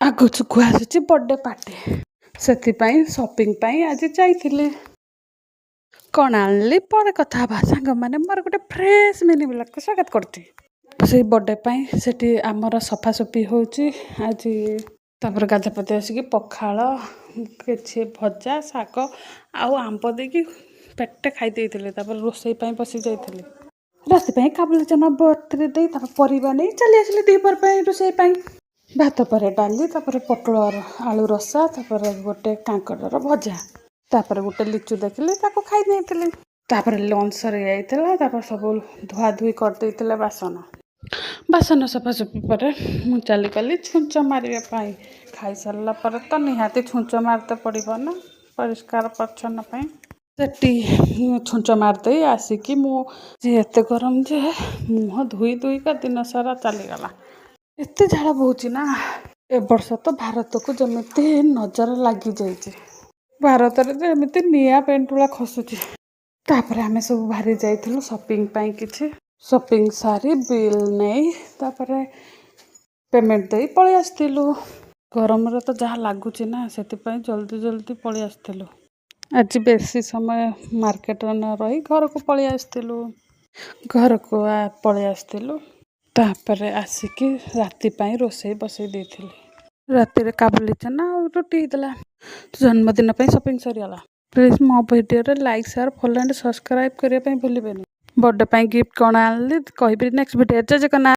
ଆଗକୁ ଆସୁଛି birthday party, ସେଥିପାଇଁ ସପିଂ ପାଇଁ ଆଜି ଯାଇଥିଲି। କ'ଣ ଆଣିଲି ପରେ କଥା ହେବା। ସାଙ୍ଗମାନେ ମୋର ଗୋଟେ ଫ୍ରେଶ୍ ମିନି ବ୍ଲଗ୍କୁ ସ୍ୱାଗତ କରୁଛି। ସେଇ ବର୍ଥଡେ ପାଇଁ ସେଠି ଆମର ସଫାସଫି ହେଉଛି ଆଜି। ତାପରେ ଗାଧୁଆପାଧୁଆ ଆସିକି ପଖାଳ, କିଛି ଭଜା, ଶାଗ ଆଉ ଆମ୍ବ ଦେଇକି ପେଟେ ଖାଇ ଦେଇଥିଲି। ତାପରେ ରୋଷେଇ ପାଇଁ ବସି ଯାଇଥିଲି। ରାତି ପାଇଁ କାବୁଲି ଚନା ବତୁରେଇ ଦେଇ ତାପରେ ପରିବା ନେଇ ଚାଲି ଆସିଲି ଦ୍ୱିପହର ପାଇଁ ରୋଷେଇ ପାଇଁ। ଭାତ ପରେ ଡାଲି, ତାପରେ ପୋଟଳ ଆଳୁ ରସା, ତାପରେ ଗୋଟେ କାଙ୍କଡ଼ର ଭଜା, ତାପରେ ଗୋଟେ ଲିଚୁ ଦେଖିଲି ତାକୁ ଖାଇ ଦେଇଥିଲି। ତାପରେ ଲଞ୍ଚ ସରିଯାଇଥିଲା। ତାପରେ ସବୁ ଧୁଆଧୁଇ କରିଦେଇଥିଲେ ବାସନ ସଫାସଫି ପରେ ମୁଁ ଚାଲିଗଲି ଛୁଞ୍ଚ ମାରିବା ପାଇଁ। ଖାଇସାରିଲା ପରେ ତ ନିହାତି ଛୁଞ୍ଚ ମାରିତେ ପଡ଼ିବ ନା, ପରିଷ୍କାର ପରିଚ୍ଛନ୍ନ ପାଇଁ। ସେଠି ଛୁଞ୍ଚ ମାରିଦେଇ ଆସିକି ମୁଁ ଏତେ ଗରମ ଯେ ମୁହଁ ଧୋଇକା ଦିନ ସାରା ଚାଲିଗଲା। ଏତେ ଝାଳ ବହୁଛି ନା। ଏ ବର୍ଷ ତ ଭାରତକୁ ଯେମିତି ନଜର ଲାଗିଯାଇଛି। ଭାରତରେ ତ ଏମିତି ନିଆଁ ପେଣ୍ଟୁଳା ଖସୁଛି। ତାପରେ ଆମେ ସବୁ ବାହାରି ଯାଇଥିଲୁ ସପିଂ ପାଇଁ। କିଛି ସପିଂ ସାରି ବିଲ୍ ନେଇ ତାପରେ ପେମେଣ୍ଟ ଦେଇ ପଳେଇ ଆସିଥିଲୁ। ଗରମରେ ତ ଯାହା ଲାଗୁଛି ନା, ସେଥିପାଇଁ ଜଲ୍ଦି ପଳେଇ ଆସିଥିଲୁ। ଆଜି ବେଶୀ ସମୟ ମାର୍କେଟରେ ନ ରହି ଘରକୁ ପଳେଇ ଆସିଥିଲୁ। ତାପରେ ଆସିକି ରାତି ପାଇଁ ରୋଷେଇ ବସେଇ ଦେଇଥିଲି। ରାତିରେ କାବୁଲି ଚନା ଆଉ ରୁଟି ହେଇଥିଲା। ଜନ୍ମଦିନ ପାଇଁ ସପିଂ ସରିଗଲା। ପ୍ଲିଜ୍ ମୋ ଭିଡ଼ିଓରେ like, share, follow and subscribe କରିବା ପାଇଁ ଭୁଲିବେନି। ବର୍ଥଡେ ପାଇଁ ଗିଫ୍ଟ କ'ଣ ଆଣିଲି କହିବି ନେକ୍ସଟ ଭିଡ଼ିଓ। ଜୟ ଜଗନ୍ନାଥ।